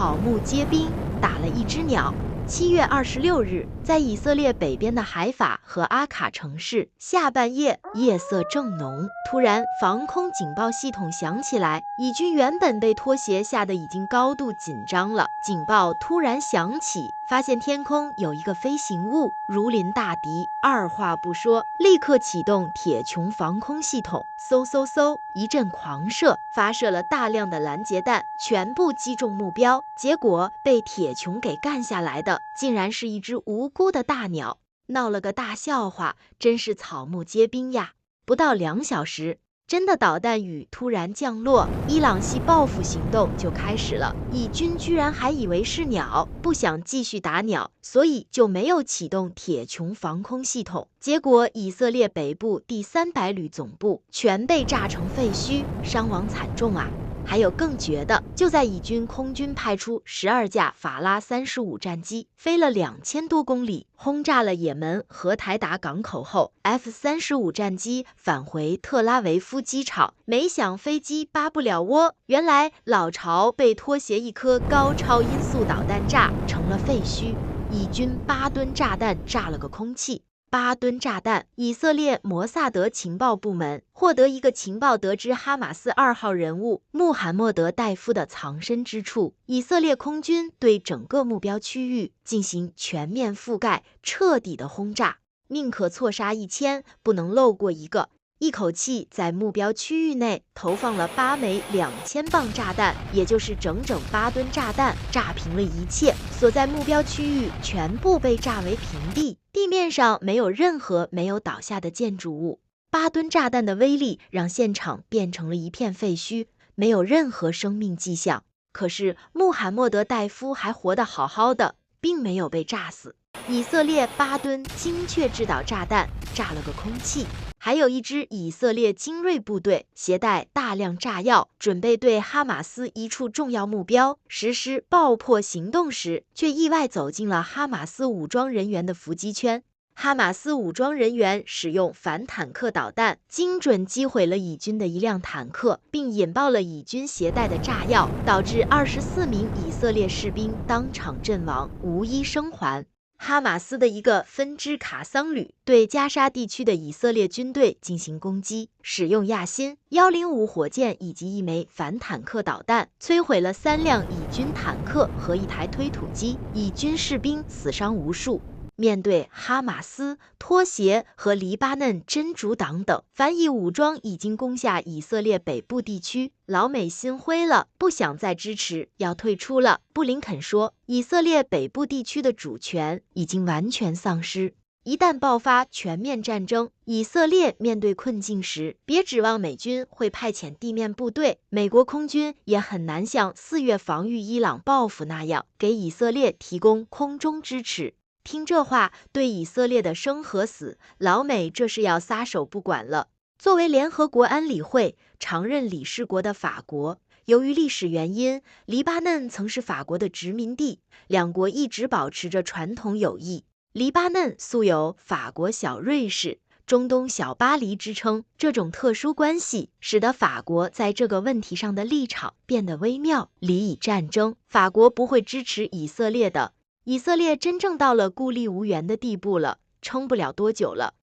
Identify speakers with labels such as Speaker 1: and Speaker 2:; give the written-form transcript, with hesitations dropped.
Speaker 1: 草木皆兵，打了一只鸟。7月26日，在以色列北边的海法和阿卡城市，下半夜夜色正浓，突然防空警报系统响起来，以军原本被拖鞋吓得已经高度紧张了。警报突然响起，发现天空有一个飞行物如临大敌，二话不说，立刻启动铁穹防空系统，嗖嗖嗖一阵狂射，发射了大量的拦截弹，全部击中目标。结果被铁穹给干下来的，竟然是一只无辜的大鸟，闹了个大笑话，真是草木皆兵呀！不到2小时，真的导弹雨突然降落，伊朗系报复行动就开始了。以军居然还以为是鸟，不想继续打鸟，所以就没有启动铁穹防空系统。结果以色列北部第300旅总部全被炸成废墟，伤亡惨重啊！还有更绝的，就在以军空军派出12架法拉35战机，飞了2000多公里，轰炸了也门荷台达港口后，F-35战机返回特拉维夫机场，没想飞机扒不了窝，原来老巢被拖鞋一颗高超音速导弹炸成了废墟，以军8吨炸弹炸了个空气。8吨炸弹，以色列摩萨德情报部门获得一个情报，得知哈马斯2号人物穆罕默德戴夫的藏身之处。以色列空军对整个目标区域进行全面覆盖，彻底的轰炸，宁可错杀1000，不能漏过一个。一口气在目标区域内投放了8枚2000磅炸弹，也就是整整8吨炸弹，炸平了一切，所在目标区域全部被炸为平地，地面上没有任何没有倒下的建筑物。8吨炸弹的威力让现场变成了一片废墟，没有任何生命迹象。可是穆罕默德戴夫还活得好好的，并没有被炸死。以色列8吨精确制导炸弹炸了个空气。还有一支以色列精锐部队携带大量炸药，准备对哈马斯一处重要目标实施爆破行动时，却意外走进了哈马斯武装人员的伏击圈。哈马斯武装人员使用反坦克导弹，精准击毁了以军的一辆坦克，并引爆了以军携带的炸药，导致24名以色列士兵当场阵亡，无一生还。哈马斯的一个分支卡桑旅对加沙地区的以色列军队进行攻击，使用亚辛105火箭以及1枚反坦克导弹，摧毁了3辆以军坦克和1台推土机，以军士兵死伤无数。面对哈马斯、拖鞋和黎巴嫩真主党等反以武装已经攻下以色列北部地区，老美心灰了，不想再支持，要退出了。布林肯说，以色列北部地区的主权已经完全丧失。一旦爆发全面战争，以色列面对困境时，别指望美军会派遣地面部队，美国空军也很难像4月防御伊朗报复那样，给以色列提供空中支持。听这话，对以色列的生和死，老美这是要撒手不管了。作为联合国安理会常任理事国的法国，由于历史原因，黎巴嫩曾是法国的殖民地，两国一直保持着传统友谊。黎巴嫩素有法国小瑞士、中东小巴黎之称，这种特殊关系使得法国在这个问题上的立场变得微妙。离以战争，法国不会支持以色列的。以色列真正到了孤立无援的地步了，撑不了多久了。